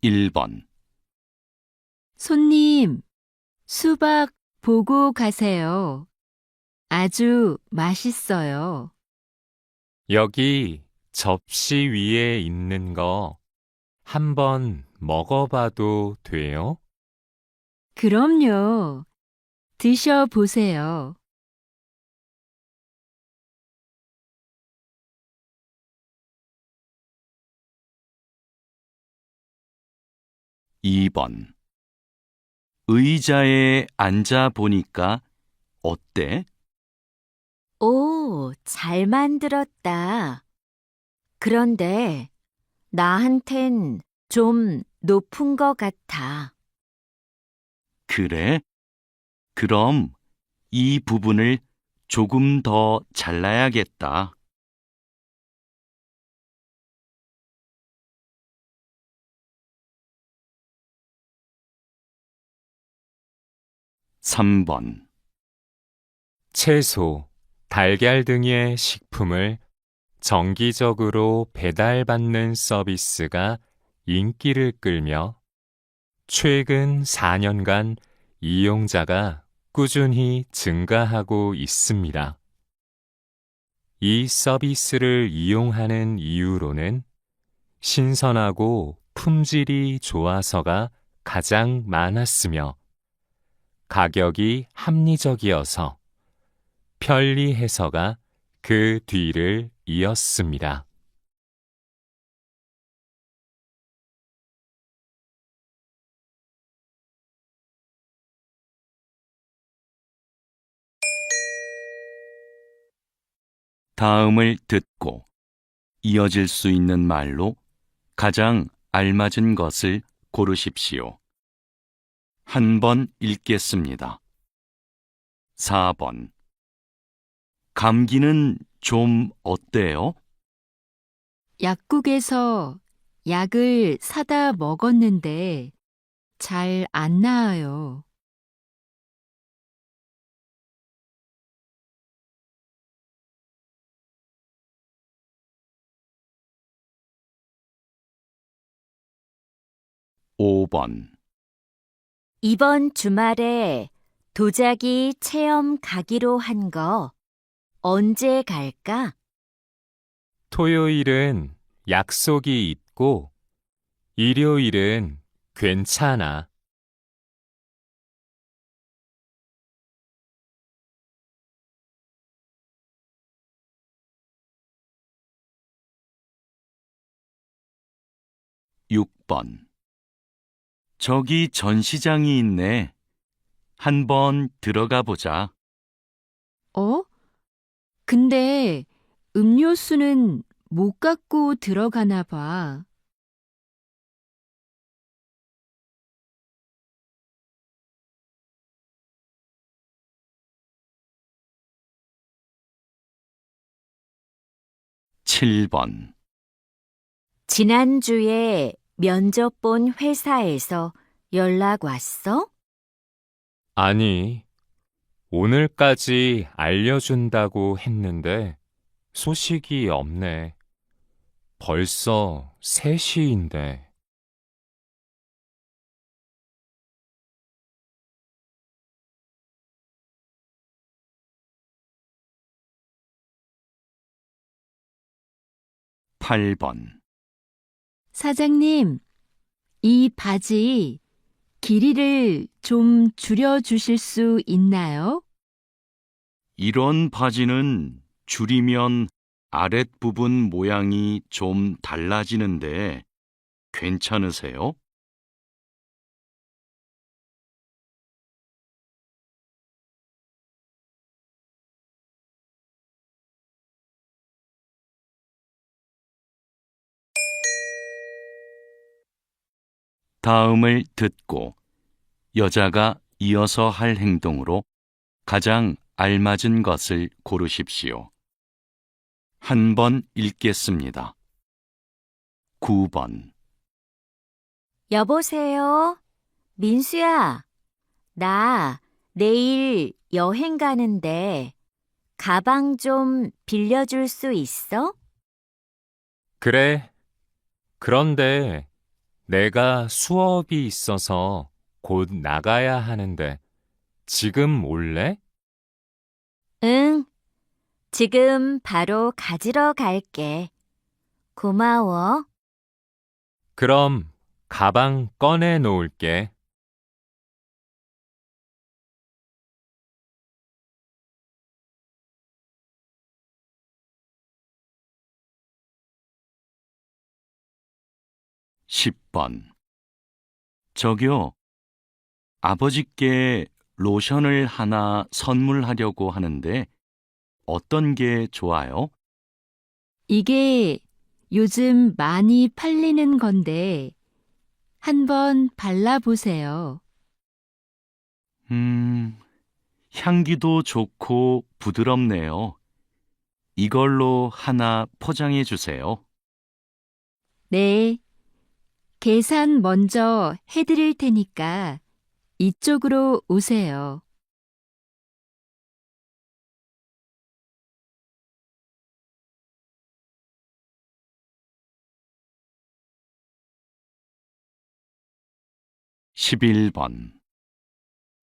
1번. 손님, 수박 보고 가세요. 아주 맛있어요. 여기 접시 위에 있는 거 한번 먹어봐도 돼요? 그럼요. 드셔보세요. 2번. 의자에 앉아 보니까 어때? 오, 잘 만들었다. 그런데 나한텐 좀 높은 것 같아. 그래? 그럼 이 부분을 조금 더 잘라야겠다. 3번. 채소, 달걀 등의 식품을 정기적으로 배달받는 서비스가 인기를 끌며 최근 4년간 이용자가 꾸준히 증가하고 있습니다. 이 서비스를 이용하는 이유로는 신선하고 품질이 좋아서가 가장 많았으며 가격이 합리적이어서 편리해서가 그 뒤를 이었습니다. 다음을 듣고 이어질 수 있는 말로 가장 알맞은 것을 고르십시오. 한 번 읽겠습니다. 4번. 감기는 좀 어때요? 약국에서 약을 사다 먹었는데 잘 안 나아요. 5번. 이번 주말에 도자기 체험 가기로 한 거 언제 갈까? 토요일은 약속이 있고 일요일은 괜찮아. 6번. 저기 전시장이 있네. 한번 들어가 보자. 어? 근데 음료수는 못 갖고 들어가나 봐. 7번. 지난주에 면접 본 회사에서 연락 왔어? 아니, 오늘까지 알려준다고 했는데 소식이 없네. 벌써 3시인데. 8번. 사장님, 이 바지 길이를 좀 줄여주실 수 있나요? 이런 바지는 줄이면 아랫부분 모양이 좀 달라지는데 괜찮으세요? '다음을 듣고 여자가 이어서 할 행동으로 가장 알맞은 것을 고르십시오. 한 번 읽겠습니다. 9번. 여보세요? 민수야, 나 내일 여행 가는데 가방 좀 빌려줄 수 있어? 그래. 그런데 내가 수업이 있어서 곧 나가야 하는데 지금 올래? 응, 지금 바로 가지러 갈게. 고마워. 그럼 가방 꺼내 놓을게. 십 번 저기요, 아버지께 로션을 하나 선물하려고 하는데 어떤 게 좋아요? 이게 요즘 많이 팔리는 건데 한번 발라보세요. 향기도 좋고 부드럽네요. 이걸로 하나 포장해 주세요. 네, 계산 먼저 해드릴 테니까 이쪽으로 오세요. 십일 번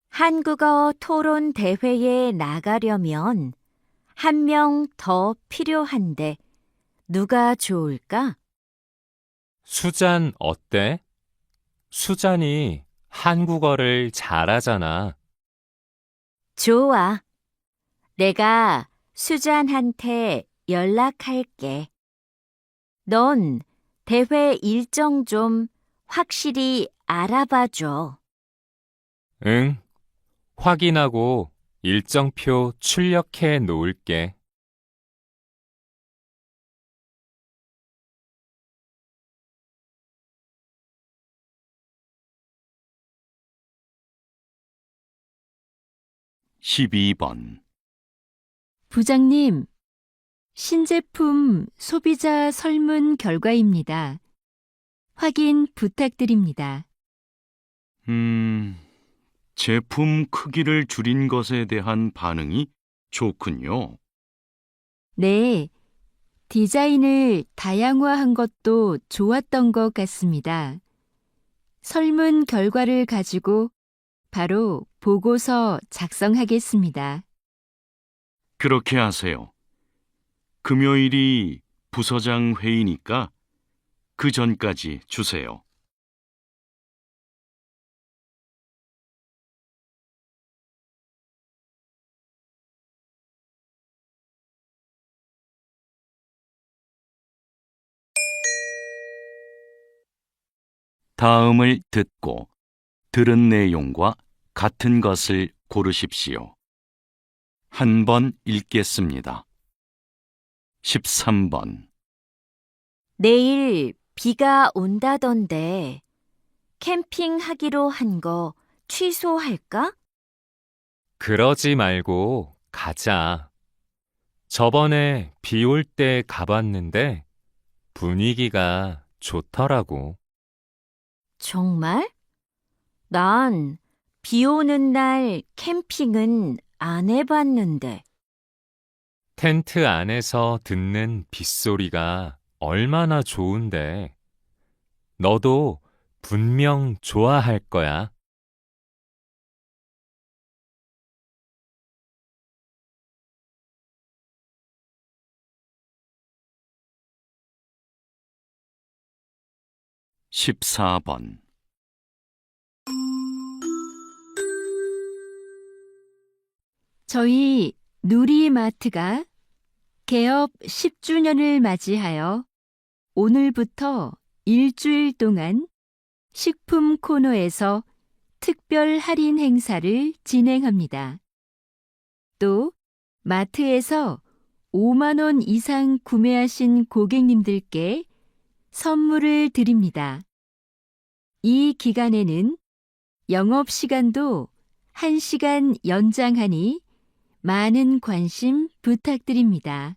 한국어 토론 대회에 나가려면 한 명 더 필요한데 누가 좋을까? 수잔 어때? 수잔이 한국어를 잘하잖아. 좋아. 내가 수잔한테 연락할게. 넌 대회 일정 좀 확실히 알아봐 줘. 응, 확인하고 일정표 출력해 놓을게. 십이 번 부장님, 신제품 소비자 설문 결과입니다. 확인 부탁드립니다. 제품 크기를 줄인 것에 대한 반응이 좋군요. 네, 디자인을 다양화한 것도 좋았던 것 같습니다. 설문 결과를 가지고 바로 보고서 작성하겠습니다. 그렇게 하세요. 금요일이 부서장 회의니까 그 전까지 주세요. 다음을 듣고 들은 내용과 같은 것을 고르십시오. 한 번 읽겠습니다. 13번 내일 비가 온다던데 캠핑하기로 한 거 취소할까? 그러지 말고 가자. 저번에 비 올 때 가봤는데 분위기가 좋더라고. 정말? 난 비 오는 날 캠핑은 안 해봤는데. 텐트 안에서 듣는 빗소리가 얼마나 좋은데. 너도 분명 좋아할 거야. 십사 번 저희 누리마트가 개업 10주년을 맞이하여 오늘부터 일주일 동안 식품 코너에서 특별 할인 행사를 진행합니다. 또 마트에서 5만 원 이상 구매하신 고객님들께 선물을 드립니다. 이 기간에는 영업시간도 1시간 연장하니 많은 관심 부탁드립니다.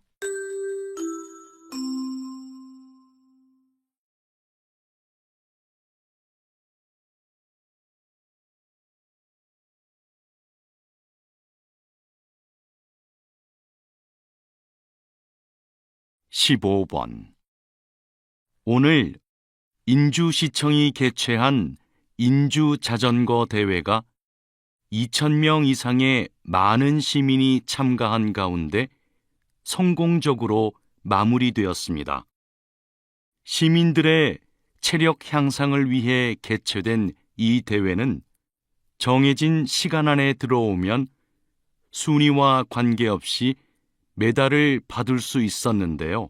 십오 번 오늘 인주시청이 개최한 인주자전거 대회가 2,000명 이상의 많은 시민이 참가한 가운데 성공적으로 마무리되었습니다. 시민들의 체력 향상을 위해 개최된 이 대회는 정해진 시간 안에 들어오면 순위와 관계없이 메달을 받을 수 있었는데요.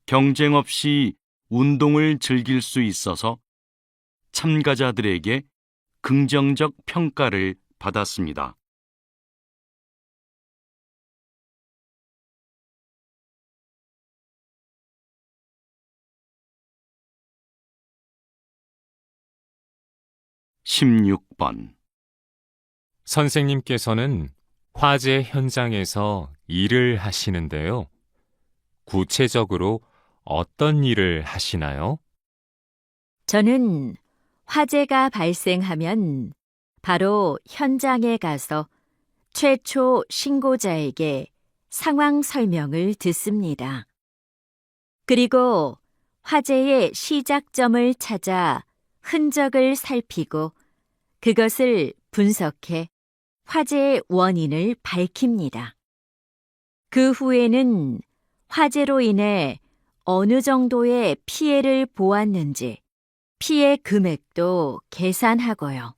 경쟁 없이 운동을 즐길 수 있어서 참가자들에게 긍정적 평가를 받았습니다. (16번) 선생님께서는 화재 현장에서 일을 하시는데요. 구체적으로 어떤 일을 하시나요? 저는 화재가 발생하면 바로 현장에 가서 최초 신고자에게 상황 설명을 듣습니다. 그리고 화재의 시작점을 찾아 흔적을 살피고 그것을 분석해 화재의 원인을 밝힙니다. 그 후에는 화재로 인해 어느 정도의 피해를 보았는지 피해 금액도 계산하고요.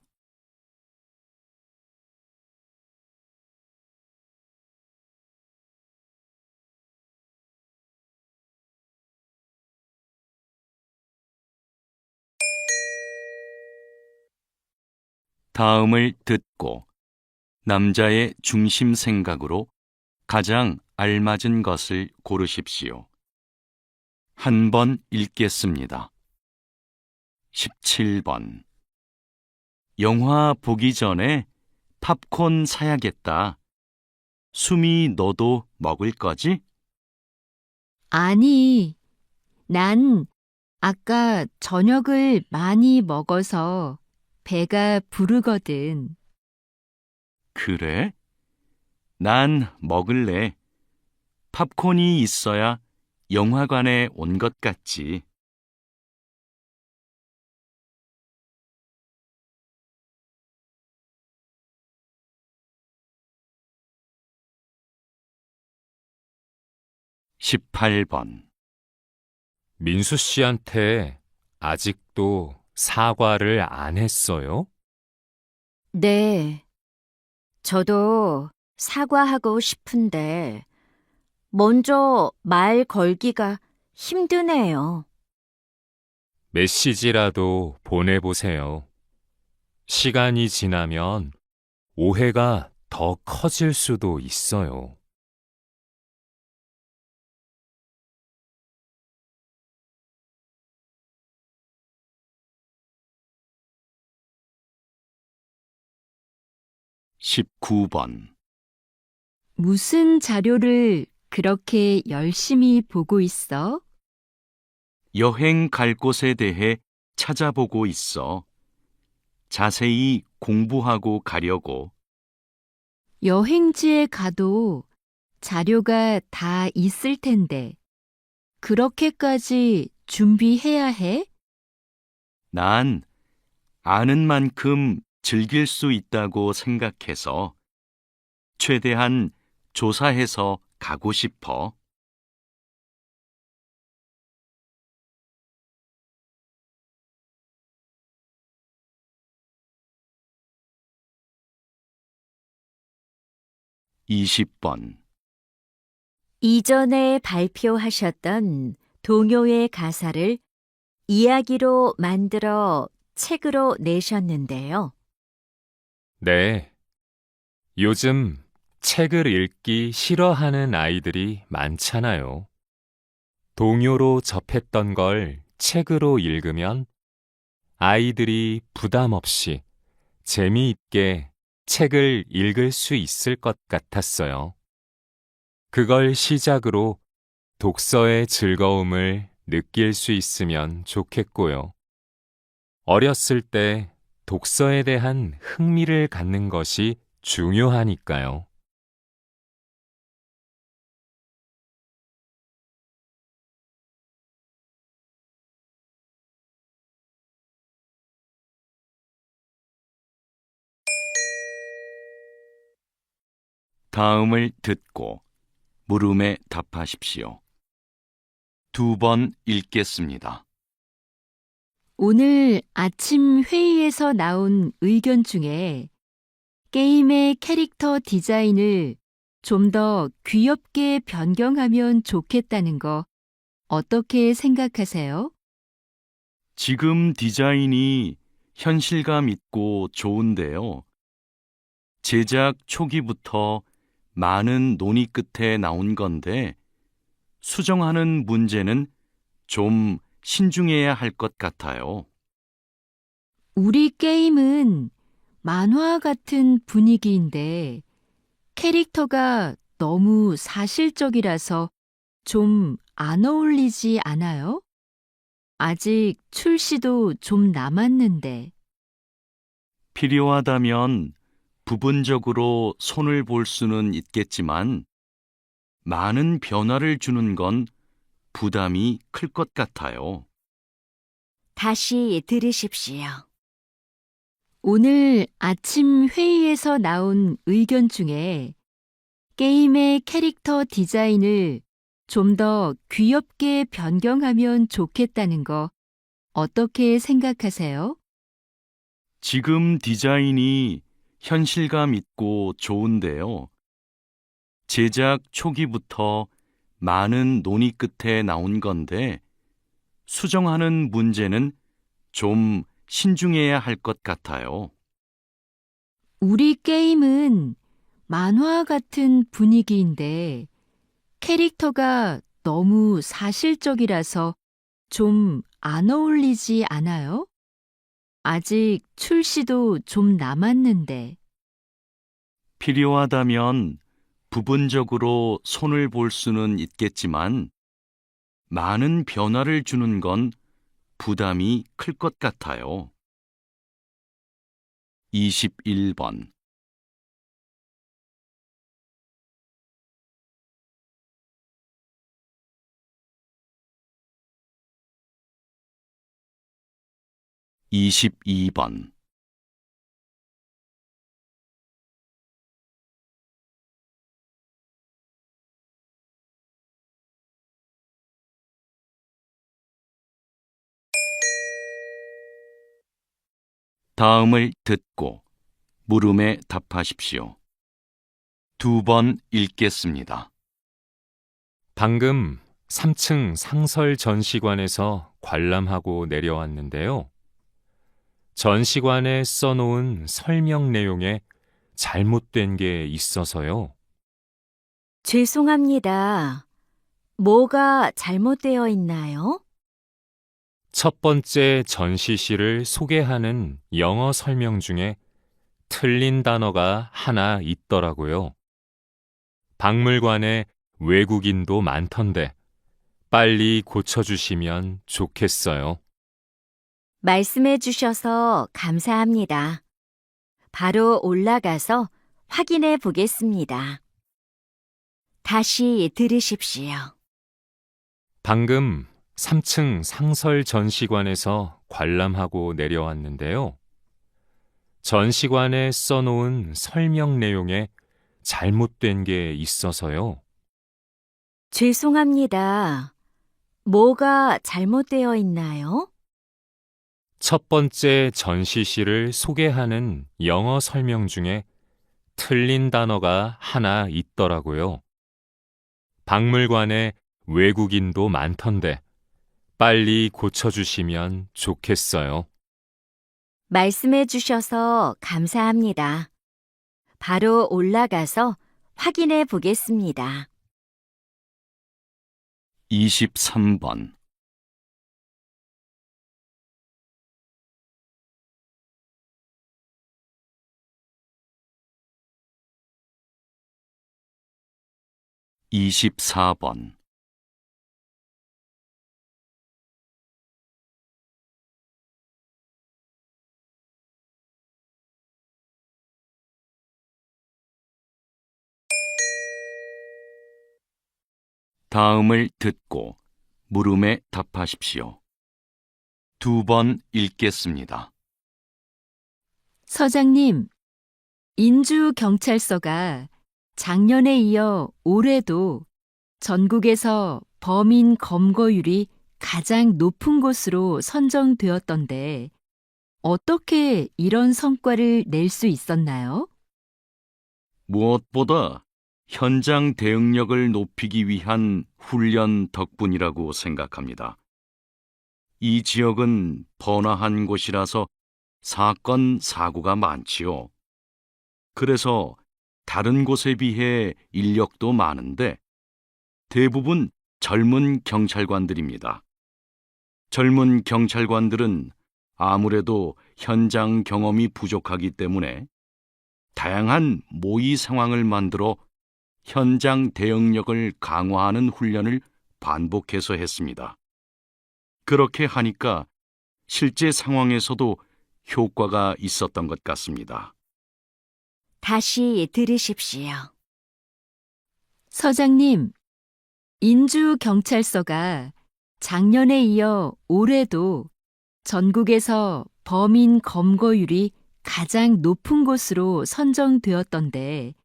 다음을 듣고 남자의 중심 생각으로 가장 알맞은 것을 고르십시오. 한 번 읽겠습니다. 17번. 영화 보기 전에 팝콘 사야겠다. 수미, 너도 먹을 거지? 아니, 난 아까 저녁을 많이 먹어서 배가 부르거든. 그래? 난 먹을래. 팝콘이 있어야 영화관에 온 것 같지. 18번. 민수 씨한테 아직도 사과를 안 했어요? 네, 저도 사과하고 싶은데 먼저 말 걸기가 힘드네요. 메시지라도 보내보세요. 시간이 지나면 오해가 더 커질 수도 있어요. 19번. 무슨 자료를 그렇게 열심히 보고 있어? 여행 갈 곳에 대해 찾아보고 있어. 자세히 공부하고 가려고. 여행지에 가도 자료가 다 있을 텐데, 그렇게까지 준비해야 해? 난 아는 만큼 즐길 수 있다고 생각해서 최대한 조사해서 가고 싶어. (20번) 이전에 발표하셨던 동요의 가사를 이야기로 만들어 책으로 내셨는데요. 네. 요즘 책을 읽기 싫어하는 아이들이 많잖아요. 동요로 접했던 걸 책으로 읽으면 아이들이 부담 없이 재미있게 책을 읽을 수 있을 것 같았어요. 그걸 시작으로 독서의 즐거움을 느낄 수 있으면 좋겠고요. 어렸을 때 독서에 대한 흥미를 갖는 것이 중요하니까요. 다음을 듣고 물음에 답하십시오. 2번 읽겠습니다. 오늘 아침 회의에서 나온 의견 중에 게임의 캐릭터 디자인을 좀 더 귀엽게 변경하면 좋겠다는 거 어떻게 생각하세요? 지금 디자인이 현실감 있고 좋은데요. 제작 초기부터 많은 논의 끝에 나온 건데 수정하는 문제는 좀 신중해야 할 것 같아요. 우리 게임은 만화 같은 분위기인데 캐릭터가 너무 사실적이라서 좀 안 어울리지 않아요? 아직 출시도 좀 남았는데. 필요하다면 부분적으로 손을 볼 수는 있겠지만 많은 변화를 주는 건 부담이 클 것 같아요. 다시 들으십시오. 오늘 아침 회의에서 나온 의견 중에 게임의 캐릭터 디자인을 좀 더 귀엽게 변경하면 좋겠다는 거 어떻게 생각하세요? 지금 디자인이 현실감 있고 좋은데요. 제작 초기부터 많은 논의 끝에 나온 건데 수정하는 문제는 좀 신중해야 할 것 같아요. 우리 게임은 만화 같은 분위기인데 캐릭터가 너무 사실적이라서 좀 안 어울리지 않아요? 아직 출시도 좀 남았는데. 필요하다면 부분적으로 손을 볼 수는 있겠지만 많은 변화를 주는 건 부담이 클 것 같아요. 21번. (22번) 다음을 듣고 물음에 답하십시오. 2번 읽겠습니다. 방금 3층 상설 전시관에서 관람하고 내려왔는데요. 전시관에 써놓은 설명 내용에 잘못된 게 있어서요. 죄송합니다. 뭐가 잘못되어 있나요? 첫 번째 전시실을 소개하는 영어 설명 중에 틀린 단어가 하나 있더라고요. 박물관에 외국인도 많던데 빨리 고쳐주시면 좋겠어요. 말씀해 주셔서 감사합니다. 바로 올라가서 확인해 보겠습니다. 다시 들으십시오. 방금 3층 상설 전시관에서 관람하고 내려왔는데요. 전시관에 써놓은 설명 내용에 잘못된 게 있어서요. 죄송합니다. 뭐가 잘못되어 있나요? 첫 번째 전시실을 소개하는 영어 설명 중에 틀린 단어가 하나 있더라고요. 박물관에 외국인도 많던데 빨리 고쳐주시면 좋겠어요. 말씀해 주셔서 감사합니다. 바로 올라가서 확인해 보겠습니다. 23번. (24번) 다음을 듣고 물음에 답하십시오. 2번 읽겠습니다. 서장님, 인주경찰서가 작년에 이어 올해도 전국에서 범인 검거율이 가장 높은 곳으로 선정되었던데 어떻게 이런 성과를 낼 수 있었나요? 무엇보다 현장 대응력을 높이기 위한 훈련 덕분이라고 생각합니다. 이 지역은 번화한 곳이라서 사건, 사고가 많지요. 그래서 다른 곳에 비해 인력도 많은데 대부분 젊은 경찰관들입니다. 젊은 경찰관들은 아무래도 현장 경험이 부족하기 때문에 다양한 모의 상황을 만들어 현장 대응력을 강화하는 훈련을 반복해서 했습니다. 그렇게 하니까 실제 상황에서도 효과가 있었던 것 같습니다. 다시 들으십시오. 서장님, 인주경찰서가 작년에 이어 올해도 전국에서 범인 검거율이 가장 높은 곳으로 선정되었던데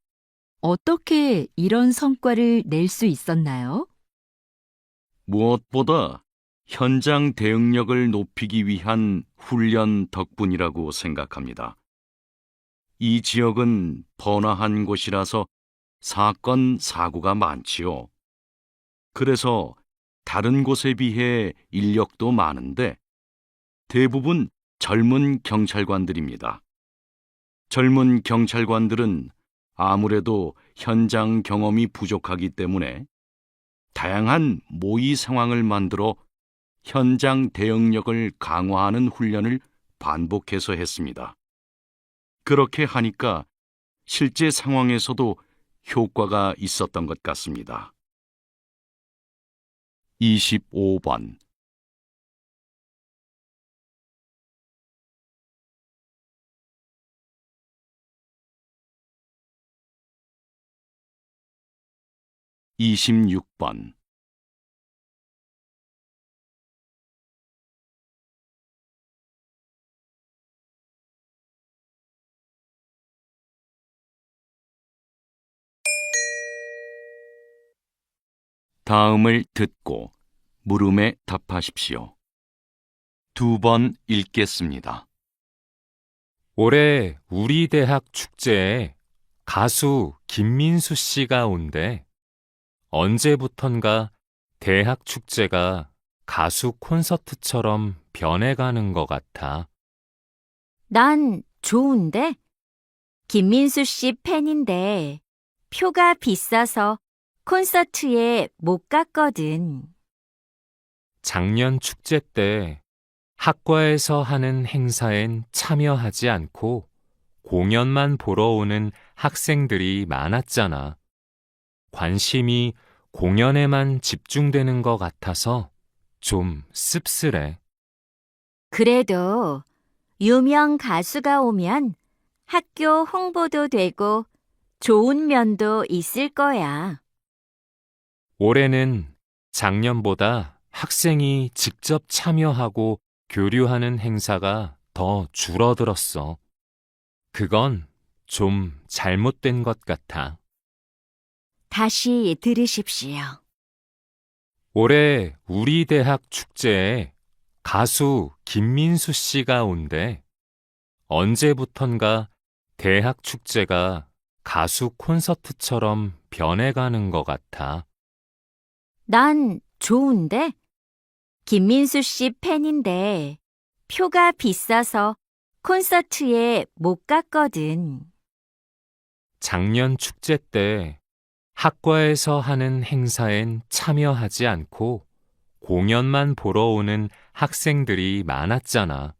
어떻게 이런 성과를 낼 수 있었나요? 무엇보다 현장 대응력을 높이기 위한 훈련 덕분이라고 생각합니다. 이 지역은 번화한 곳이라서 사건, 사고가 많지요. 그래서 다른 곳에 비해 인력도 많은데 대부분 젊은 경찰관들입니다. 젊은 경찰관들은 아무래도 현장 경험이 부족하기 때문에 다양한 모의 상황을 만들어 현장 대응력을 강화하는 훈련을 반복해서 했습니다. 그렇게 하니까 실제 상황에서도 효과가 있었던 것 같습니다. 25번 26번 다음을 듣고 물음에 답하십시오. 2번 읽겠습니다. 올해 우리 대학 축제에 가수 김민수 씨가 온대. 언제부턴가 대학 축제가 가수 콘서트처럼 변해가는 것 같아. 난 좋은데? 김민수 씨 팬인데 표가 비싸서 콘서트에 못 갔거든. 작년 축제 때 학과에서 하는 행사엔 참여하지 않고 공연만 보러 오는 학생들이 많았잖아. 관심이 공연에만 집중되는 것 같아서 좀 씁쓸해. 그래도 유명 가수가 오면 학교 홍보도 되고 좋은 면도 있을 거야. 올해는 작년보다 학생이 직접 참여하고 교류하는 행사가 더 줄어들었어. 그건 좀 잘못된 것 같아. 다시 들으십시오. 올해 우리 대학 축제에 가수 김민수 씨가 온대. 언제부턴가 대학 축제가 가수 콘서트처럼 변해가는 것 같아. 난 좋은데? 김민수 씨 팬인데 표가 비싸서 콘서트에 못 갔거든. 작년 축제 때 학과에서 하는 행사엔 참여하지 않고 공연만 보러 오는 학생들이 많았잖아.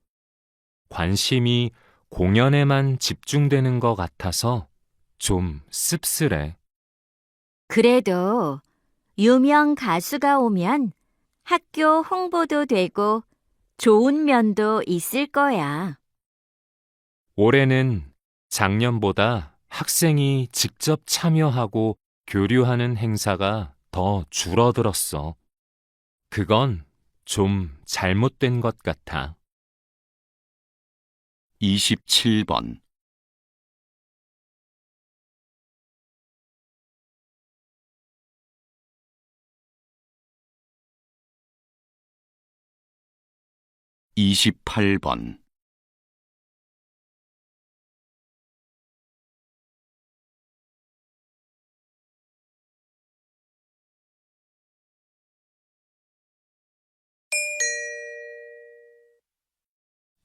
관심이 공연에만 집중되는 것 같아서 좀 씁쓸해. 그래도 유명 가수가 오면 학교 홍보도 되고 좋은 면도 있을 거야. 올해는 작년보다 학생이 직접 참여하고 교류하는 행사가 더 줄어들었어. 그건 좀 잘못된 것 같아. 27번 28번.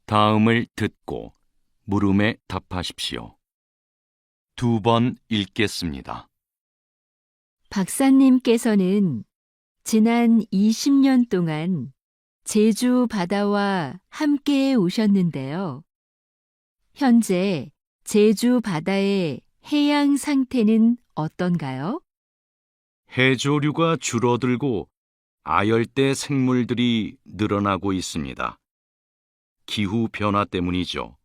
다음을 듣고 물음에 답하십시오. 2번 읽겠습니다. 박사님께서는 지난 20년 동안 제주 바다와 함께 오셨는데요. 현재 제주 바다의 해양 상태는 어떤가요? 해조류가 줄어들고 아열대 생물들이 늘어나고 있습니다. 기후 변화 때문이죠.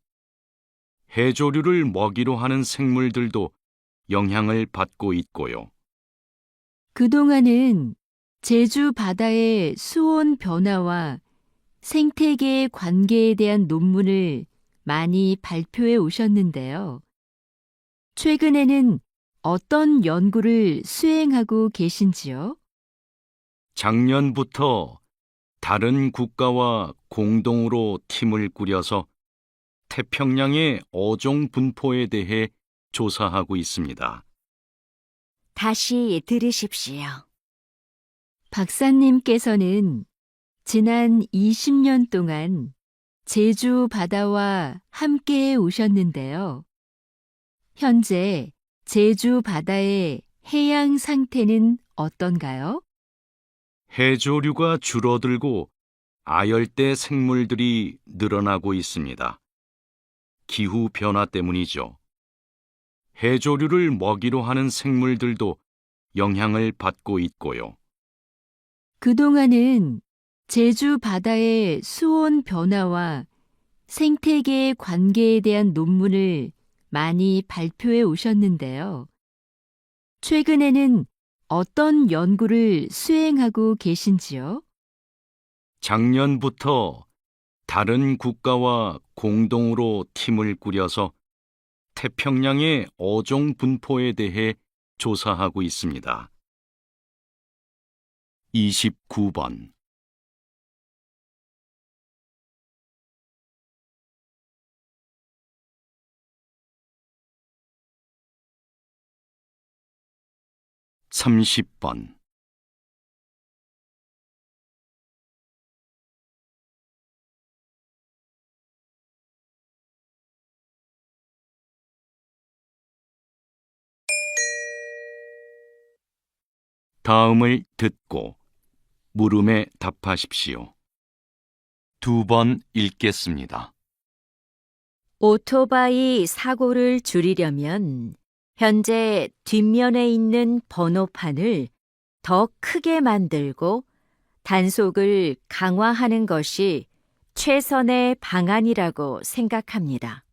해조류를 먹이로 하는 생물들도 영향을 받고 있고요. 그동안은 제주 바다의 수온 변화와 생태계 관계에 대한 논문을 많이 발표해 오셨는데요. 최근에는 어떤 연구를 수행하고 계신지요? 작년부터 다른 국가와 공동으로 팀을 꾸려서 태평양의 어종 분포에 대해 조사하고 있습니다. 다시 들으십시오. 박사님께서는 지난 20년 동안 제주 바다와 함께 오셨는데요. 현재 제주 바다의 해양 상태는 어떤가요? 해조류가 줄어들고 아열대 생물들이 늘어나고 있습니다. 기후 변화 때문이죠. 해조류를 먹이로 하는 생물들도 영향을 받고 있고요. 그동안은 제주 바다의 수온 변화와 생태계 관계에 대한 논문을 많이 발표해 오셨는데요. 최근에는 어떤 연구를 수행하고 계신지요? 작년부터 다른 국가와 공동으로 팀을 꾸려서 태평양의 어종 분포에 대해 조사하고 있습니다. 29번. (30번) 다음을 듣고 물음에 답하십시오. 2번 읽겠습니다. 오토바이 사고를 줄이려면 현재 뒷면에 있는 번호판을 더 크게 만들고 단속을 강화하는 것이 최선의 방안이라고 생각합니다.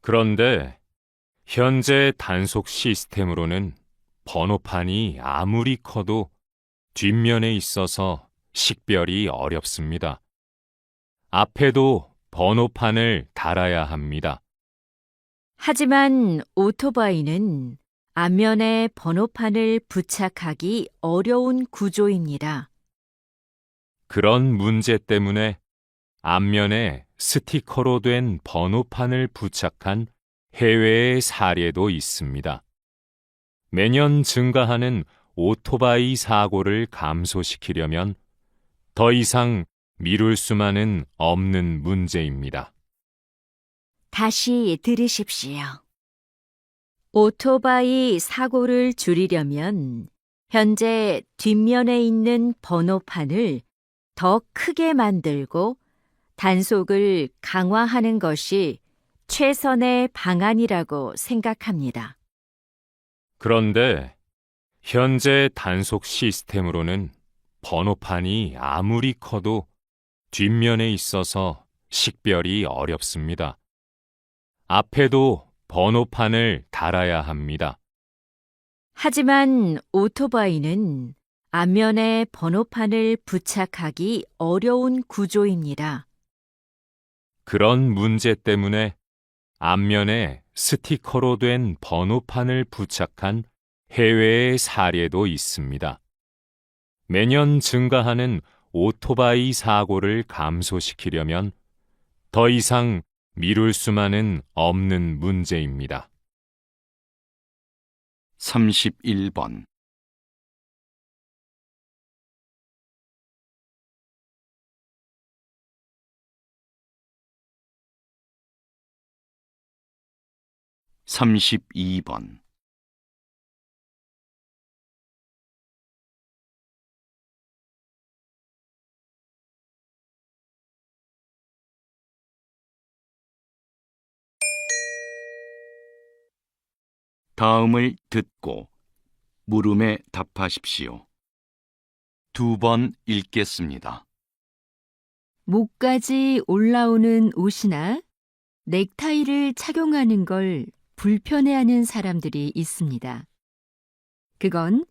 그런데 현재 단속 시스템으로는 번호판이 아무리 커도 뒷면에 있어서 식별이 어렵습니다. 앞에도 번호판을 달아야 합니다. 하지만 오토바이는 앞면에 번호판을 부착하기 어려운 구조입니다. 그런 문제 때문에 앞면에 스티커로 된 번호판을 부착한 해외의 사례도 있습니다. 매년 증가하는 오토바이 사고를 감소시키려면 더 이상 미룰 수만은 없는 문제입니다. 다시 들으십시오. 오토바이 사고를 줄이려면 현재 뒷면에 있는 번호판을 더 크게 만들고 단속을 강화하는 것이 최선의 방안이라고 생각합니다. 그런데 현재 단속 시스템으로는 번호판이 아무리 커도 뒷면에 있어서 식별이 어렵습니다. 앞에도 번호판을 달아야 합니다. 하지만 오토바이는 앞면에 번호판을 부착하기 어려운 구조입니다. 그런 문제 때문에 앞면에 스티커로 된 번호판을 부착한 해외의 사례도 있습니다. 매년 증가하는 오토바이 사고를 감소시키려면 더 이상 미룰 수만은 없는 문제입니다. 31번. 삼십이 번. 다음을 듣고 물음에 답하십시오. 2번 읽겠습니다. 목까지 올라오는 옷이나 넥타이를 착용하는 걸 불편해하는 사람들이 있습니다. 그건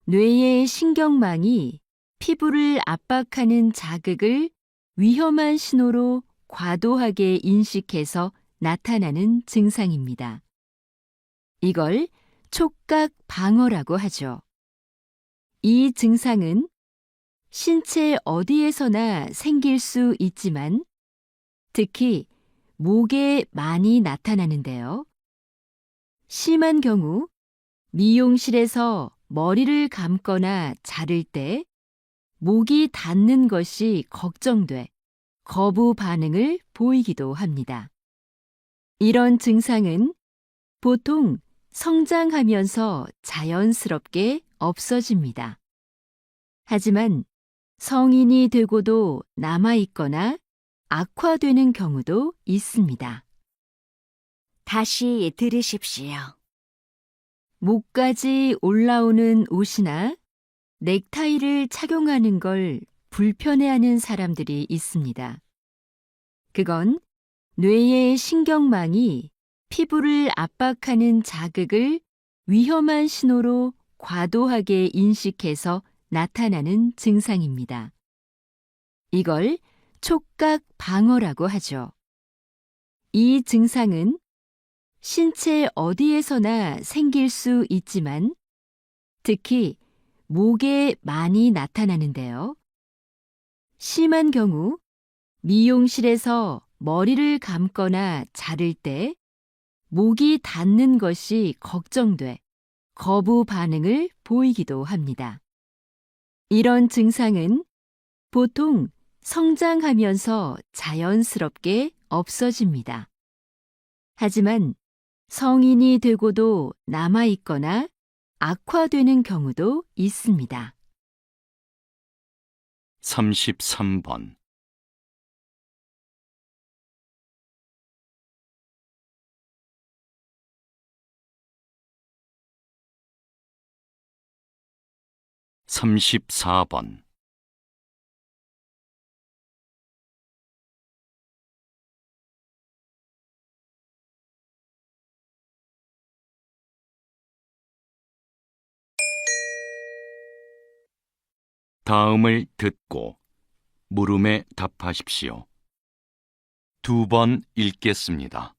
뇌의 신경망이 피부를 압박하는 자극을 위험한 신호로 과도하게 인식해서 나타나는 증상입니다. 이걸 촉각 방어라고 하죠. 이 증상은 신체 어디에서나 생길 수 있지만 특히 목에 많이 나타나는데요. 심한 경우 미용실에서 머리를 감거나 자를 때 목이 닿는 것이 걱정돼 거부 반응을 보이기도 합니다. 이런 증상은 보통 성장하면서 자연스럽게 없어집니다. 하지만 성인이 되고도 남아있거나 악화되는 경우도 있습니다. 다시 들으십시오. 목까지 올라오는 옷이나 넥타이를 착용하는 걸 불편해하는 사람들이 있습니다. 그건 뇌의 신경망이 피부를 압박하는 자극을 위험한 신호로 과도하게 인식해서 나타나는 증상입니다. 이걸 촉각 방어라고 하죠. 이 증상은 신체 어디에서나 생길 수 있지만 특히 목에 많이 나타나는데요. 심한 경우 미용실에서 머리를 감거나 자를 때 목이 닿는 것이 걱정돼 거부 반응을 보이기도 합니다. 이런 증상은 보통 성장하면서 자연스럽게 없어집니다. 하지만 성인이 되고도 남아있거나 악화되는 경우도 있습니다. 33번. 삼십사 번. 다음을 듣고 물음에 답하십시오. 2번 읽겠습니다.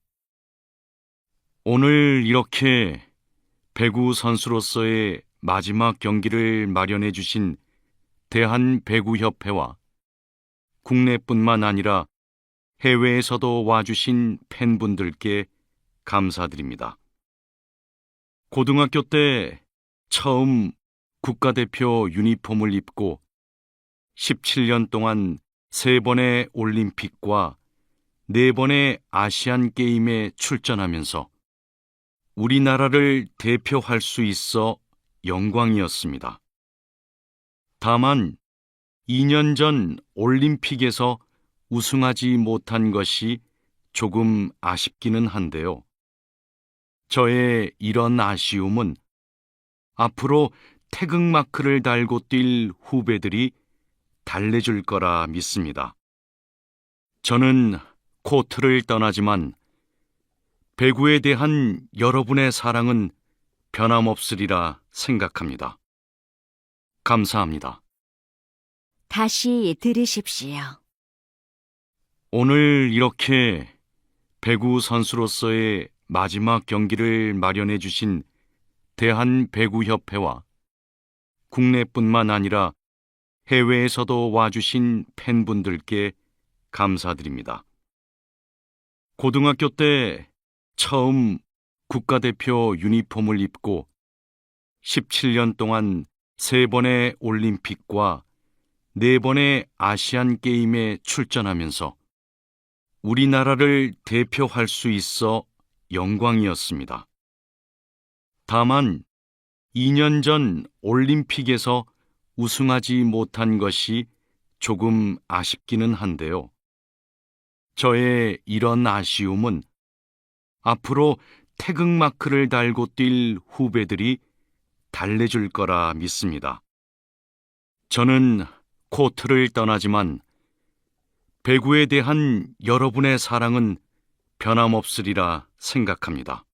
오늘 이렇게 배구 선수로서의 마지막 경기를 마련해 주신 대한배구협회와 국내뿐만 아니라 해외에서도 와주신 팬분들께 감사드립니다. 고등학교 때 처음 국가대표 유니폼을 입고 17년 동안 3번의 올림픽과 4번의 아시안 게임에 출전하면서 우리나라를 대표할 수 있어 영광이었습니다. 다만 2년 전 올림픽에서 우승하지 못한 것이 조금 아쉽기는 한데요. 저의 이런 아쉬움은 앞으로 태극마크를 달고 뛸 후배들이 달래줄 거라 믿습니다. 저는 코트를 떠나지만 배구에 대한 여러분의 사랑은 변함없으리라 생각합니다. 감사합니다. 다시 들으십시오. 오늘 이렇게 배구 선수로서의 마지막 경기를 마련해 주신 대한배구협회와 국내뿐만 아니라 해외에서도 와주신 팬분들께 감사드립니다. 고등학교 때 처음 국가대표 유니폼을 입고 17년 동안 3번의 올림픽과 4번의 아시안 게임에 출전하면서 우리나라를 대표할 수 있어 영광이었습니다. 다만 2년 전 올림픽에서 우승하지 못한 것이 조금 아쉽기는 한데요. 저의 이런 아쉬움은 앞으로 태극마크를 달고 뛸 후배들이 달래줄 거라 믿습니다. 저는 코트를 떠나지만 배구에 대한 여러분의 사랑은 변함없으리라 생각합니다.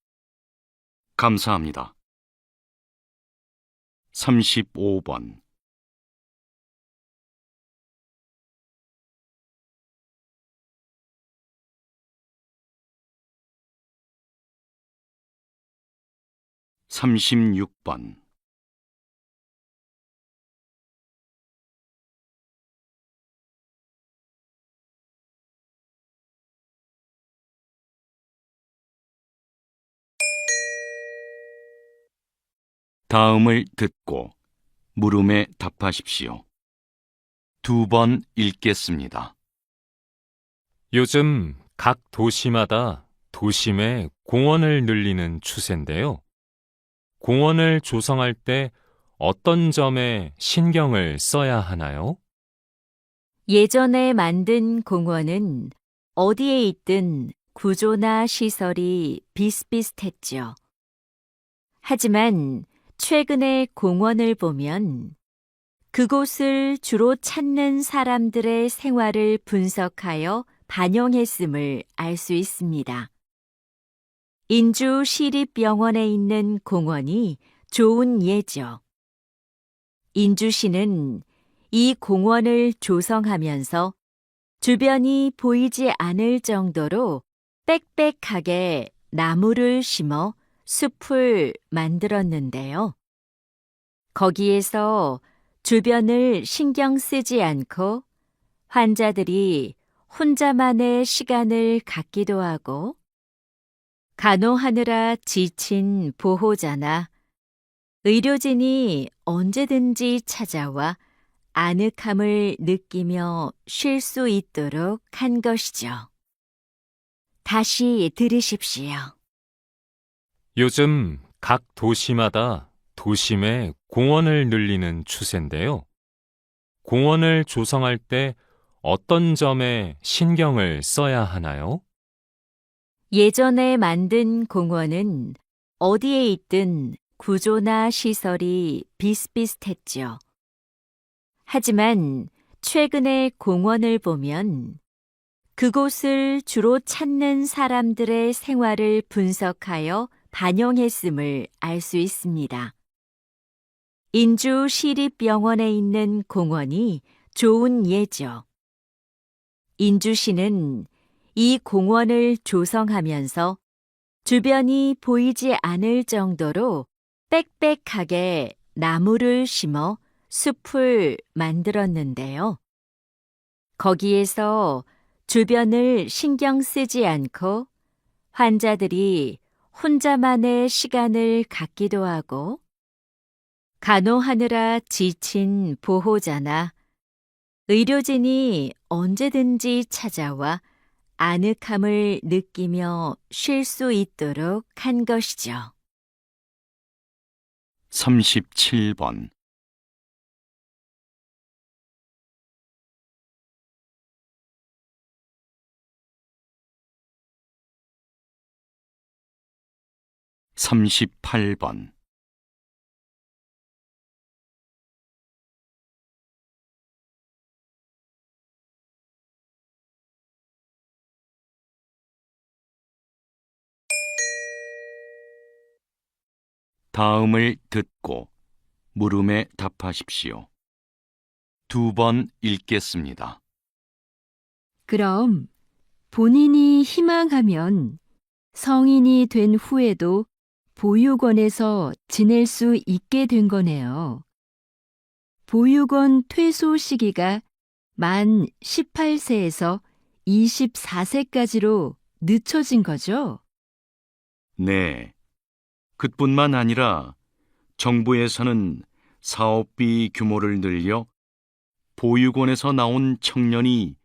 감사합니다. 35번 36번 '다음을 듣고 물음에 답하십시오. 2번 읽겠습니다. 요즘 각 도시마다 도심의 공원을 늘리는 추세인데요. 공원을 조성할 때 어떤 점에 신경을 써야 하나요? 예전에 만든 공원은 어디에 있든 구조나 시설이 비슷비슷했죠. 하지만 최근의 공원을 보면 그곳을 주로 찾는 사람들의 생활을 분석하여 반영했음을 알 수 있습니다. 인주 시립병원에 있는 공원이 좋은 예죠. 인주시는 이 공원을 조성하면서 주변이 보이지 않을 정도로 빽빽하게 나무를 심어 숲을 만들었는데요. 거기에서 주변을 신경 쓰지 않고 환자들이 혼자만의 시간을 갖기도 하고 간호하느라 지친 보호자나 의료진이 언제든지 찾아와 아늑함을 느끼며 쉴 수 있도록 한 것이죠. 다시 들으십시오. 요즘 각 도시마다 도심의 공원을 늘리는 추세인데요. 공원을 조성할 때 어떤 점에 신경을 써야 하나요? 예전에 만든 공원은 어디에 있든 구조나 시설이 비슷비슷했죠. 하지만 최근의 공원을 보면 그곳을 주로 찾는 사람들의 생활을 분석하여 반영했음을 알 수 있습니다. 인주 시립병원에 있는 공원이 좋은 예죠. 인주시는 이 공원을 조성하면서 주변이 보이지 않을 정도로 빽빽하게 나무를 심어 숲을 만들었는데요. 거기에서 주변을 신경 쓰지 않고 환자들이 혼자만의 시간을 갖기도 하고 간호하느라 지친 보호자나 의료진이 언제든지 찾아와 아늑함을 느끼며 쉴 수 있도록 한 것이죠. 37번 38번 '다음을 듣고 물음에 답하십시오. 2번 읽겠습니다. 그럼 본인이 희망하면 성인이 된 후에도 보육원에서 지낼 수 있게 된 거네요. 보육원 퇴소 시기가 만 18세에서 24세까지로 늦춰진 거죠? 네. 그뿐만 아니라 정부에서는 사업비 규모를 늘려 보육원에서 나온 청년이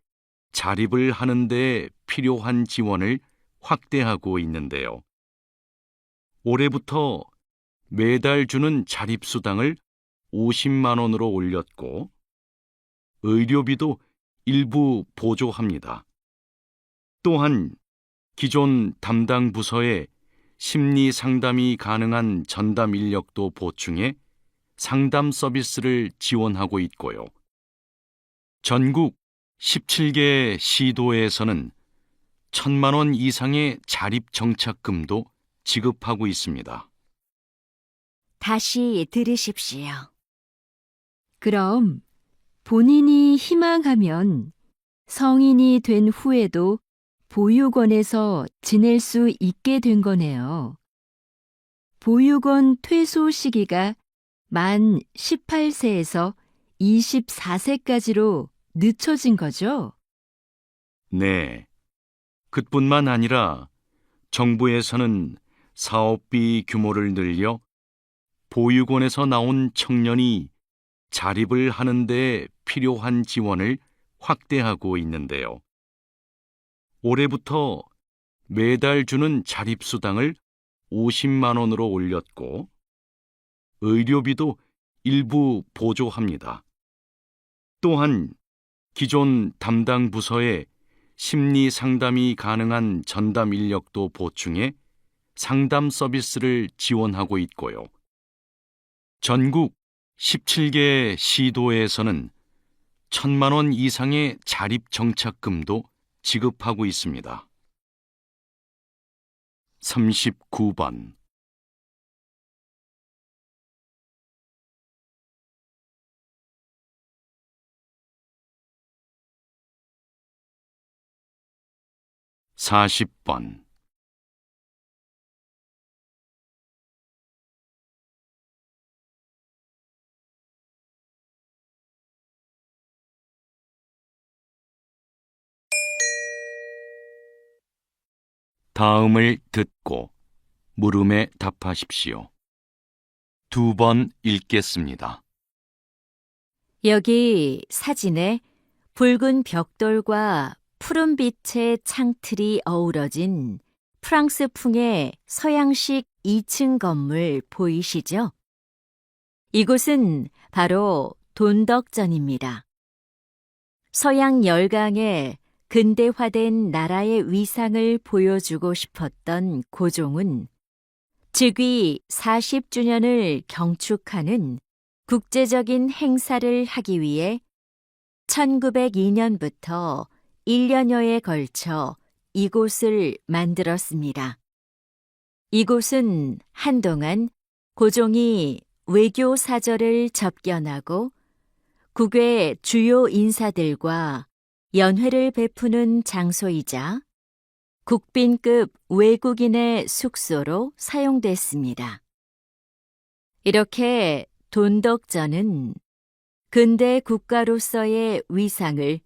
자립을 하는 데 필요한 지원을 확대하고 있는데요. 올해부터 매달 주는 자립수당을 50만 원으로 올렸고 의료비도 일부 보조합니다. 또한 기존 담당 부서에 심리 상담이 가능한 전담 인력도 보충해 상담 서비스를 지원하고 있고요. 전국 17개 시도에서는 1,000만 원 이상의 자립 정착금도 지급하고 있습니다. 다시 들으십시오. 그럼 본인이 희망하면 성인이 된 후에도 보육원에서 지낼 수 있게 된 거네요. 보육원 퇴소 시기가 만 18세에서 24세까지로 늦춰진 거죠? 네. 그뿐만 아니라 정부에서는 사업비 규모를 늘려 보육원에서 나온 청년이 자립을 하는 데 필요한 지원을 확대하고 있는데요. 올해부터 매달 주는 자립수당을 50만 원으로 올렸고 의료비도 일부 보조합니다. 또한 기존 담당 부서에 심리 상담이 가능한 전담 인력도 보충해 상담 서비스를 지원하고 있고요. 전국 17개 시도에서는 1,000만 원 이상의 자립 정착금도 지급하고 있습니다. 39번. (40번) 다음을 듣고 물음에 답하십시오. 2번 읽겠습니다. 여기 사진에 붉은 벽돌과 푸른 빛의 창틀이 어우러진 프랑스풍의 서양식 2층 건물 보이시죠? 이곳은 바로 돈덕전입니다. 서양 열강의 근대화된 나라의 위상을 보여주고 싶었던 고종은 즉위 40주년을 경축하는 국제적인 행사를 하기 위해 1902년부터 1년여에 걸쳐 이곳을 만들었습니다. 이곳은 한동안 고종이 외교 사절을 접견하고 국외 주요 인사들과 연회를 베푸는 장소이자 국빈급 외국인의 숙소로 사용됐습니다. 이렇게 돈덕전은 근대 국가로서의 위상을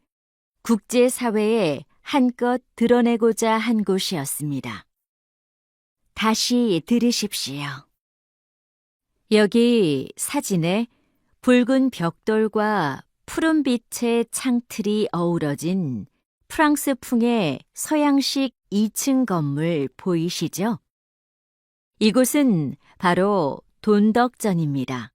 국제사회에 한껏 드러내고자 한 곳이었습니다. 다시 들으십시오. 여기 사진에 붉은 벽돌과 푸른 빛의 창틀이 어우러진 프랑스풍의 서양식 2층 건물 보이시죠? 이곳은 바로 돈덕전입니다.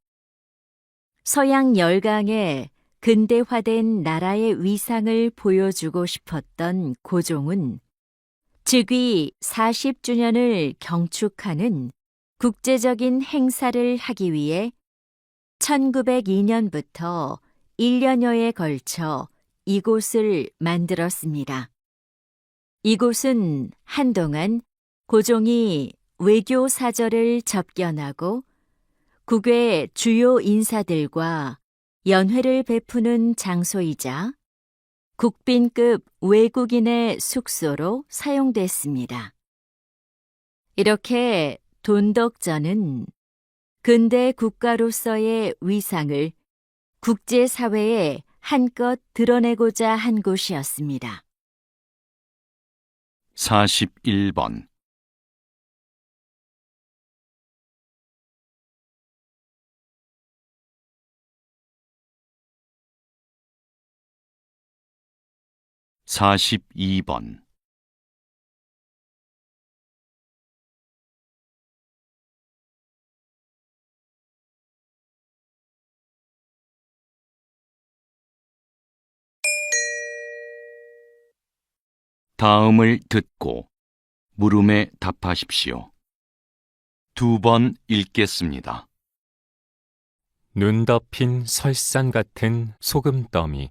서양 열강의 근대화된 나라의 위상을 보여주고 싶었던 고종은 즉위 40주년을 경축하는 국제적인 행사를 하기 위해 1902년부터 1년여에 걸쳐 이곳을 만들었습니다. 이곳은 한동안 고종이 외교 사절을 접견하고 국외 주요 인사들과 연회를 베푸는 장소이자 국빈급 외국인의 숙소로 사용됐습니다. 이렇게 돈덕전은 근대 국가로서의 위상을 국제사회에 한껏 드러내고자 한 곳이었습니다. 41번 42번 '다음을 듣고 물음에 답하십시오. 2번 읽겠습니다. 눈 덮인 설산 같은 소금더미.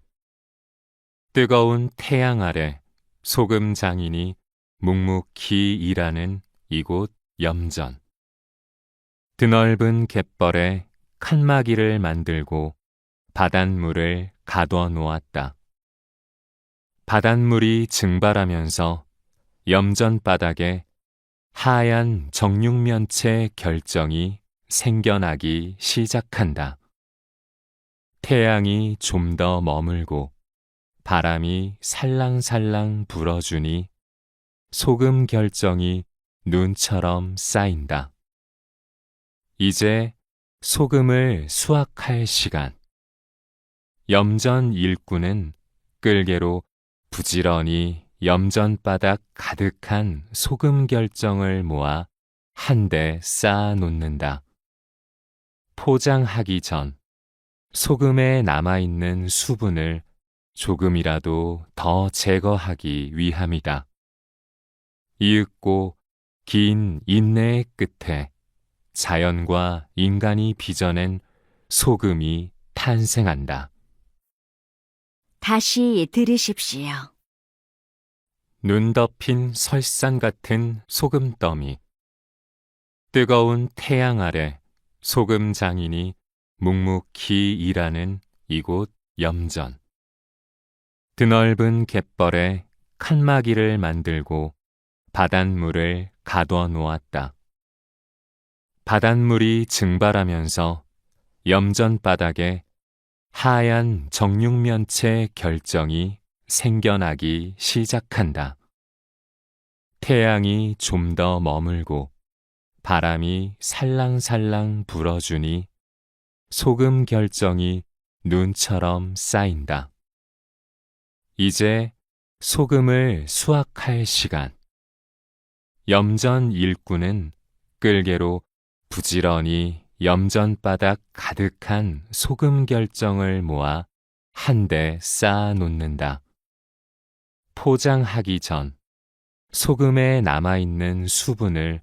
뜨거운 태양 아래 소금 장인이 묵묵히 일하는 이곳 염전. 드넓은 갯벌에 칸막이를 만들고 바닷물을 가둬 놓았다. 바닷물이 증발하면서 염전 바닥에 하얀 정육면체 결정이 생겨나기 시작한다. 태양이 좀 더 머물고 바람이 살랑살랑 불어주니 소금 결정이 눈처럼 쌓인다. 이제 소금을 수확할 시간. 염전 일꾼은 끌개로 부지런히 염전바닥 가득한 소금 결정을 모아 한데 쌓아 놓는다. 포장하기 전 소금에 남아있는 수분을 조금이라도 더 제거하기 위함이다. 이윽고 긴 인내의 끝에 자연과 인간이 빚어낸 소금이 탄생한다. 다시 들으십시오. 눈 덮인 설산 같은 소금더미. 뜨거운 태양 아래 소금 장인이 묵묵히 일하는 이곳 염전. 드넓은 갯벌에 칸막이를 만들고 바닷물을 가둬 놓았다. 바닷물이 증발하면서 염전 바닥에 하얀 정육면체 결정이 생겨나기 시작한다. 태양이 좀 더 머물고 바람이 살랑살랑 불어주니 소금 결정이 눈처럼 쌓인다. 이제 소금을 수확할 시간. 염전 일꾼은 끌개로 부지런히 염전바닥 가득한 소금 결정을 모아 한데 쌓아 놓는다. 포장하기 전 소금에 남아있는 수분을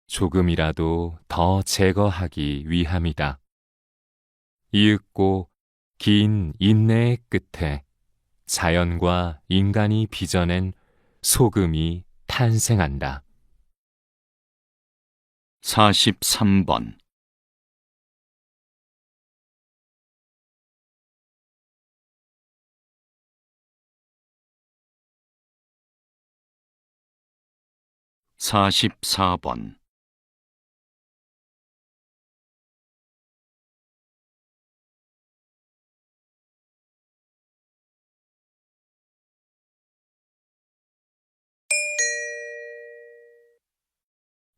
조금이라도 더 제거하기 위함이다. 이윽고 긴 인내의 끝에 자연과 인간이 빚어낸 소금이 탄생한다. 43번 44번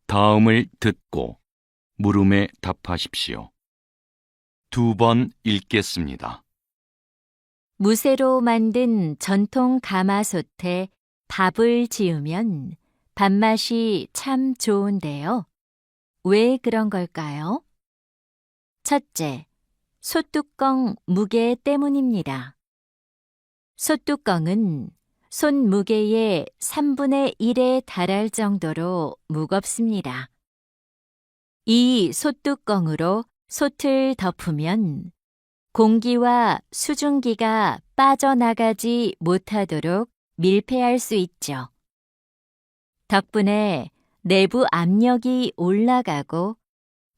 '다음을 듣고 물음에 답하십시오. 2번 읽겠습니다. 무쇠로 만든 전통 가마솥에 밥을 지으면 밥맛이 참 좋은데요. 왜 그런 걸까요? 첫째, 솥뚜껑 무게 때문입니다. 솥뚜껑은 손 무게의 3분의 1에 달할 정도로 무겁습니다. 이 솥뚜껑으로 솥을 덮으면 공기와 수증기가 빠져나가지 못하도록 밀폐할 수 있죠. 덕분에 내부 압력이 올라가고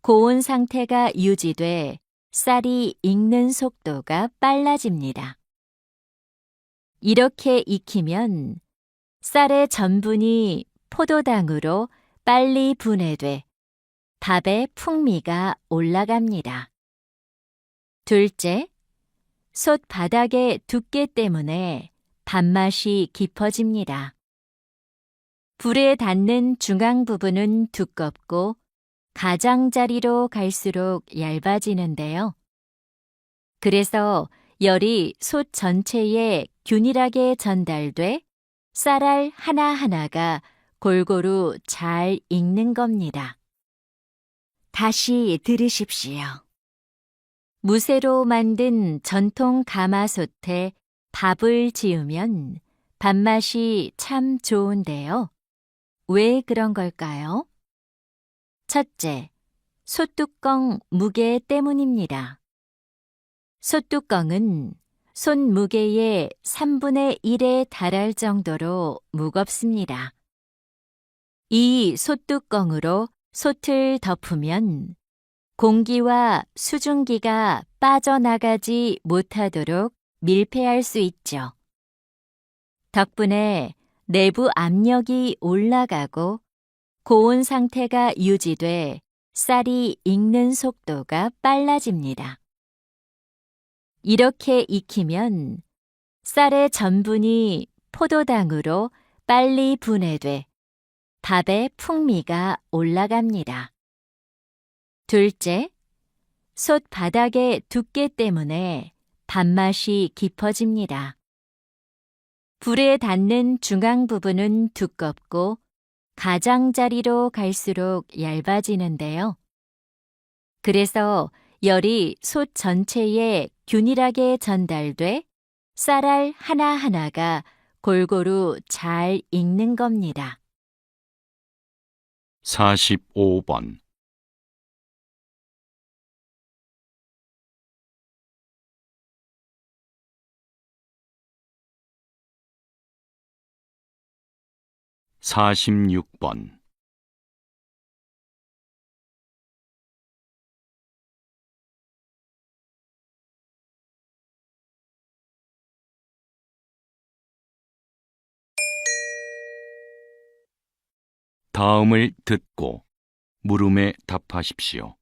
고온 상태가 유지돼 쌀이 익는 속도가 빨라집니다. 이렇게 익히면 쌀의 전분이 포도당으로 빨리 분해돼 밥의 풍미가 올라갑니다. 둘째, 솥 바닥의 두께 때문에 밥맛이 깊어집니다. 불에 닿는 중앙 부분은 두껍고 가장자리로 갈수록 얇아지는데요. 그래서 열이 솥 전체에 균일하게 전달돼 쌀알 하나하나가 골고루 잘 익는 겁니다. 다시 들으십시오. 무쇠로 만든 전통 가마솥에 밥을 지으면 밥맛이 참 좋은데요. 왜 그런 걸까요? 첫째, 솥뚜껑 무게 때문입니다. 솥뚜껑은 손 무게의 3분의 1에 달할 정도로 무겁습니다. 이 솥뚜껑으로 솥을 덮으면 공기와 수증기가 빠져나가지 못하도록 밀폐할 수 있죠. 덕분에 내부 압력이 올라가고 고온 상태가 유지돼 쌀이 익는 속도가 빨라집니다. 이렇게 익히면 쌀의 전분이 포도당으로 빨리 분해돼 밥의 풍미가 올라갑니다. 둘째, 솥 바닥의 두께 때문에 밥맛이 깊어집니다. 불에 닿는 중앙 부분은 두껍고 가장자리로 갈수록 얇아지는데요. 그래서 열이 솥 전체에 균일하게 전달돼 쌀알 하나하나가 골고루 잘 익는 겁니다. 45번. (46번) 다음을 듣고 물음에 답하십시오.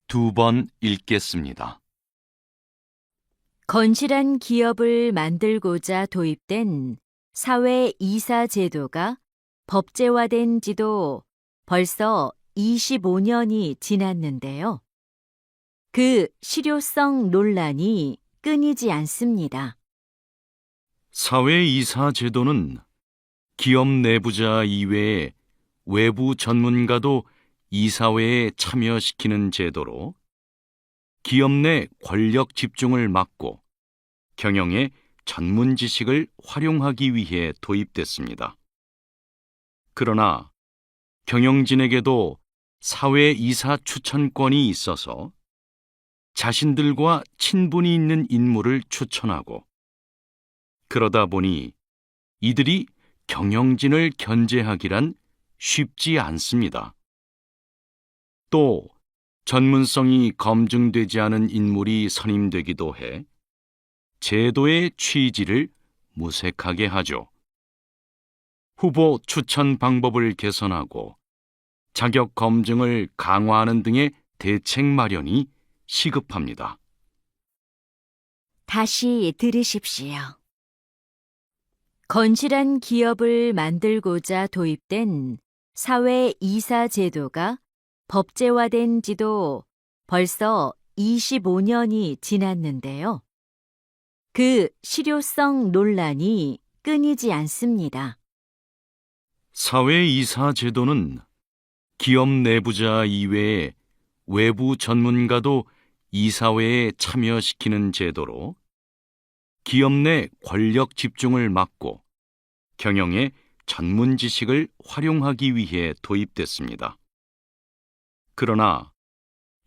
2번 읽겠습니다. 건실한 기업을 만들고자 도입된 사회 이사 제도가 법제화된 지도 벌써 25년이 지났는데요. 그 실효성 논란이 끊이지 않습니다. 사회이사 제도는 기업 내부자 이외에 외부 전문가도 이사회에 참여시키는 제도로 기업 내 권력 집중을 막고 경영에 전문 지식을 활용하기 위해 도입됐습니다. 그러나 경영진에게도 사회이사 추천권이 있어서 자신들과 친분이 있는 인물을 추천하고 그러다 보니 이들이 경영진을 견제하기란 쉽지 않습니다. 또 전문성이 검증되지 않은 인물이 선임되기도 해 제도의 취지를 무색하게 하죠. 후보 추천 방법을 개선하고 자격 검증을 강화하는 등의 대책 마련이 시급합니다. 다시 들으십시오. 건실한 기업을 만들고자 도입된 사회 이사 제도가 법제화된 지도 벌써 25년이 지났는데요. 그 실효성 논란이 끊이지 않습니다. 사회이사 제도는 기업 내부자 이외에 외부 전문가도 이사회에 참여시키는 제도로 기업 내 권력 집중을 막고 경영에 전문 지식을 활용하기 위해 도입됐습니다. 그러나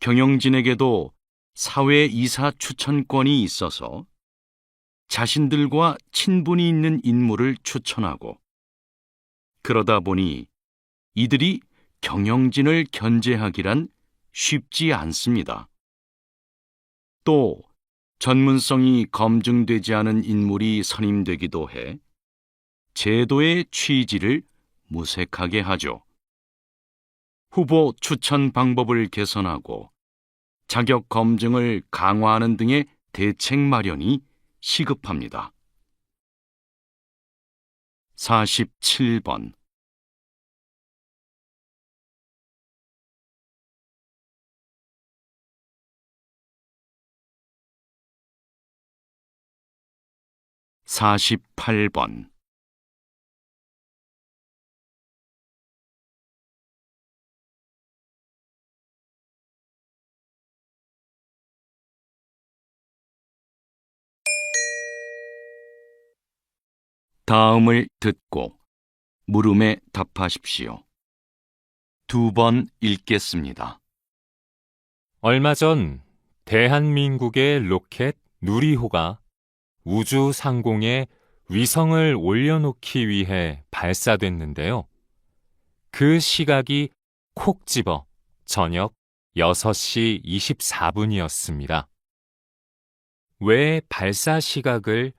경영진에게도 사회이사 추천권이 있어서 자신들과 친분이 있는 인물을 추천하고 그러다 보니 이들이 경영진을 견제하기란 쉽지 않습니다. 또 전문성이 검증되지 않은 인물이 선임되기도 해 제도의 취지를 무색하게 하죠. 후보 추천 방법을 개선하고 자격 검증을 강화하는 등의 대책 마련이 시급합니다. 47번 48번 '다음을 듣고 물음에 답하십시오. 2번 읽겠습니다. 얼마 전 대한민국의 로켓 누리호가 우주 상공에 위성을 올려놓기 위해 발사됐는데요. 그 시각이 콕 집어 저녁 6시 24분이었습니다. 왜 발사 시각을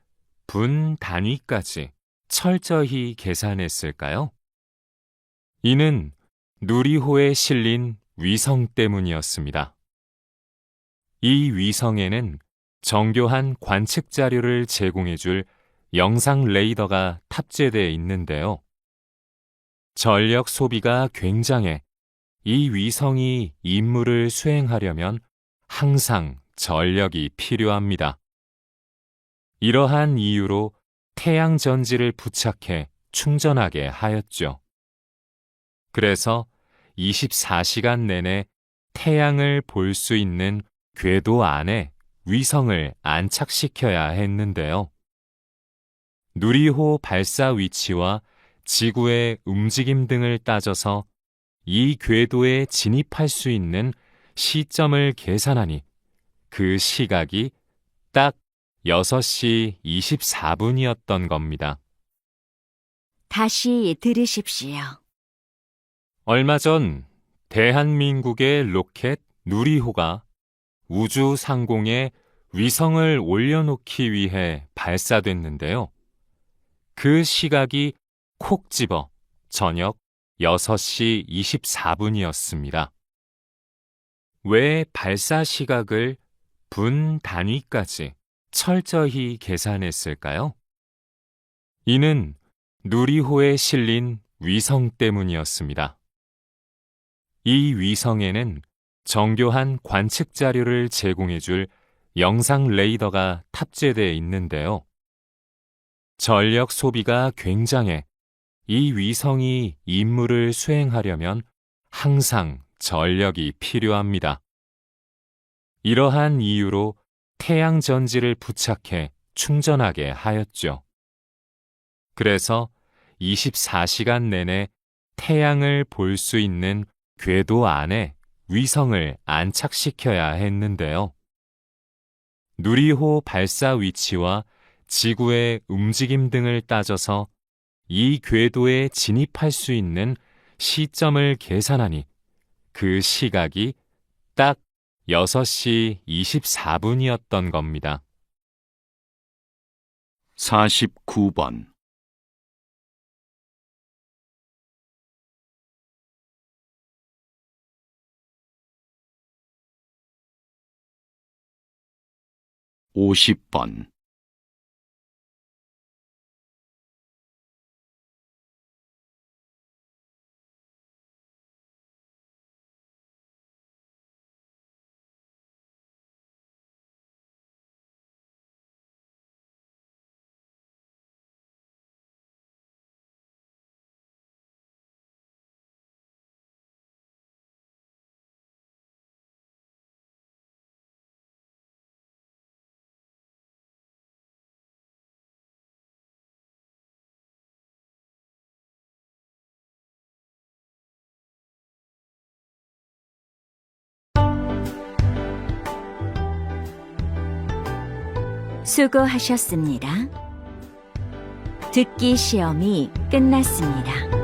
분 단위까지 철저히 계산했을까요? 이는 누리호에 실린 위성 때문이었습니다. 이 위성에는 정교한 관측 자료를 제공해줄 영상 레이더가 탑재되어 있는데요. 전력 소비가 굉장해 이 위성이 임무를 수행하려면 항상 전력이 필요합니다. 이러한 이유로 태양 전지를 부착해 충전하게 하였죠. 그래서 24시간 내내 태양을 볼 수 있는 궤도 안에 위성을 안착시켜야 했는데요. 누리호 발사 위치와 지구의 움직임 등을 따져서 이 궤도에 진입할 수 있는 시점을 계산하니 그 시각이 딱 6시 24분이었던 겁니다. 다시 들으십시오. 얼마 전 대한민국의 로켓 누리호가 우주 상공에 위성을 올려놓기 위해 발사됐는데요. 그 시각이 콕 집어 저녁 6시 24분이었습니다. 왜 발사 시각을 분 단위까지 철저히 계산했을까요? 이는 누리호에 실린 위성 때문이었습니다. 이 위성에는 정교한 관측 자료를 제공해줄 영상 레이더가 탑재되어 있는데요. 전력 소비가 굉장해 이 위성이 임무를 수행하려면 항상 전력이 필요합니다. 이러한 이유로 태양 전지를 부착해 충전하게 하였죠. 그래서 24시간 내내 태양을 볼 수 있는 궤도 안에 위성을 안착시켜야 했는데요. 누리호 발사 위치와 지구의 움직임 등을 따져서 이 궤도에 진입할 수 있는 시점을 계산하니 그 시각이 딱 6시 24분이었던 겁니다. 49번 50번 '수고하셨습니다. 듣기 시험이 끝났습니다.